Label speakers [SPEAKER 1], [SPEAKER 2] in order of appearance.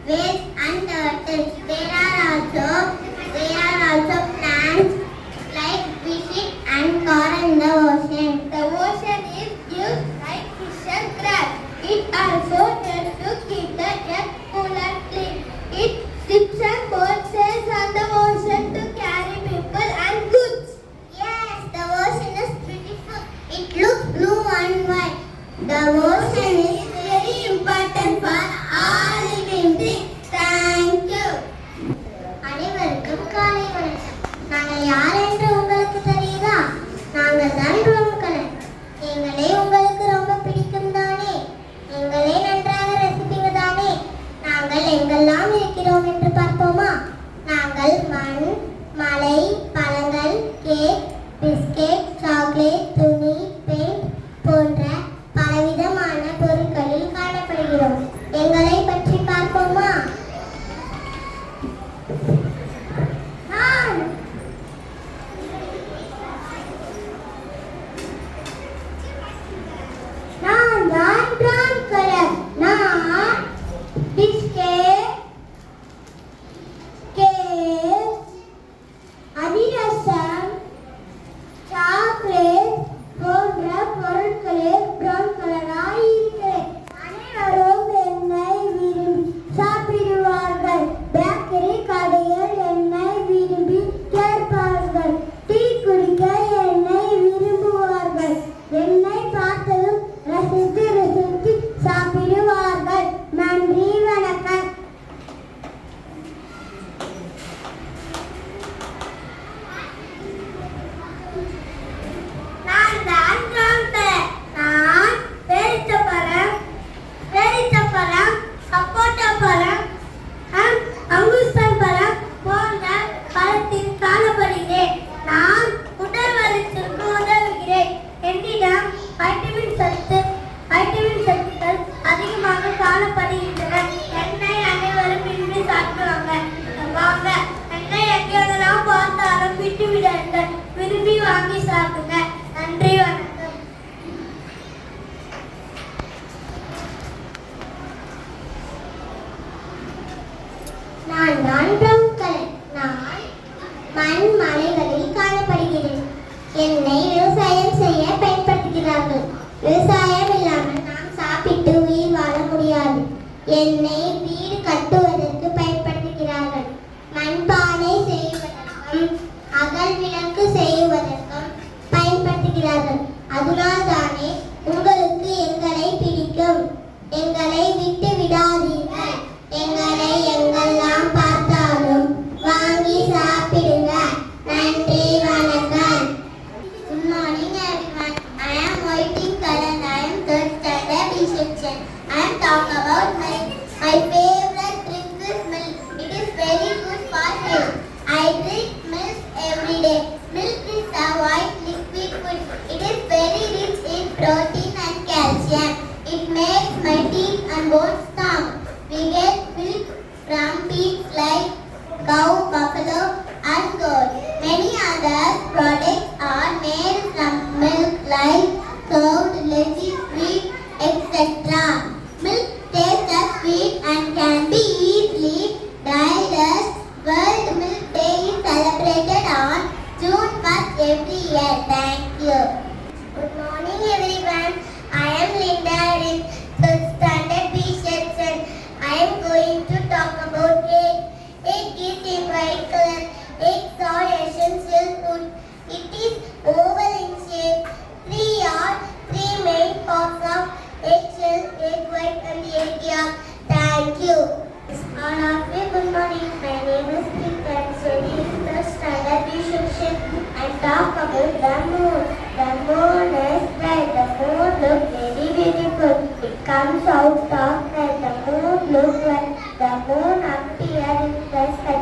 [SPEAKER 1] whales and turtles. There are also plants like fish and coral in the ocean. The ocean is used like fish and crabs. It also helps to keep the earth cool and clean. It ships and boats sails on the ocean to carry people and goods. Yes, the ocean is beautiful. It looks blue and white. The ocean is very important for all living things. Thank you. அனைவருக்கும் காலை வணக்கம். நாங்கள் யார் என்று உங்களுக்கு தெரியுதா? நாங்கள் தான் ரோம்கலன். எங்களை உங்களுக்கு ரொம்ப பிடிக்கும் தானே? எங்களை நன்றாக ரசிப்பீங்க தானே? நாங்கள் எங்கெல்லாம் இருக்கிறோம் என்று பார்ப்போமா? நாங்கள் மண், மலை, பழங்கள், கேக், பிஸ்கெட், சாக்லேட், துணி, பெயிண்ட் போன்ற பலவிதமான பொருட்களில் காணப்படுகிறோம். எங்களை பற்றி பார்ப்போமா? நான் தான் brown color. நான் பிஸ்கெட், கேக், அதிரசம், சாக்லேட் போன்ற பொருட்களில் brown கலராக இருக்கிறேன். அனைவரும் என்னை விரும்பி சாப்பிடுவார்கள். பேக்கரி கடையில் என்னை விரும்பி கேட்பார்கள். டீ குடிக்க என்னை விரும்புவார்கள். என்னை பார்த்ததும் ரசித்து ரசித்து சாப்பிடுவார்கள். நன்றி, வணக்கம். நான் தான் brown color. நான் பேரிச்சம்பழம், சப்போட்டா பழம், அங்குஸ்தான் பழம் போன்ற பழத்தில் காணப்படுகிறேன். நான் உடல் வளர்ச்சிக்கு உதவுகிறேன். என்னிடம் வைட்டமின் சத்துக்கள் அதிகமாக காணப்படுகின்றன. என்னை அனைவரும் விரும்பி சாப்பிடுவாங்க. வாங்க, என்னை எங்கெல்லாம் பார்த்தாலும் விட்டு விடாதீர்கள். விரும்பி வாங்கி சாப்பிடுங்க. நன்றி, வணக்கம். நான் தான் brown color. நான் மண், மலைகளில் காணப்படுகிறேன். என்னை விவசாயம் செய்ய பயன்படுத்துகிறார்கள். விவசாயம் இல்லாமல் நாம் சாப்பிட்டு உயிர் வாழ முடியாது. என்னை வீடு கட்டுவதற்கு பயன்படுத்துகிறார்கள். மண்பானை செய்வதற்கும் அகல் விளக்கு செய்வதற்கும் பயன்படுத்துகிறார்கள். அதனால் தானே உங்களுக்கு எங்களை பிடிக்கும். எங்களை விட்டு விடாதீர்கள். எங்களை எங்கெல்லாம் பார்த்தாலும் வாங்கி சாப்பிடுங்க. நன்றி, வணக்கம். Good morning everyone. I am waiting color. I am third standard B section. I am talk about my favorite drink is milk. It is very good for health. I drink milk every day. Milk is a white liquid food. It is very rich in protein and calcium. It makes my teeth and bones strong. We get milk from pigs like cow, buffalo and goat. Many other products are made from milk like curd, lassi, sweet, etc. Milk tastes sweet and can be easily digested. World Milk Day is celebrated on June 1st every year. Thank you. Good morning everyone. I am Linda in 3rd standard B section. I am going to talk about egg. Egg is in white color. Eggs are essential food. It is oval in shape. Three main parts of eggshell, egg white and egg yolk. Thank you. All of you, good morning. My name is Preet and study in the standard B section. I talk about the moon. The moon is bright. The moon looks very beautiful. It comes out of night. The moon looks like the moon appears in the sky.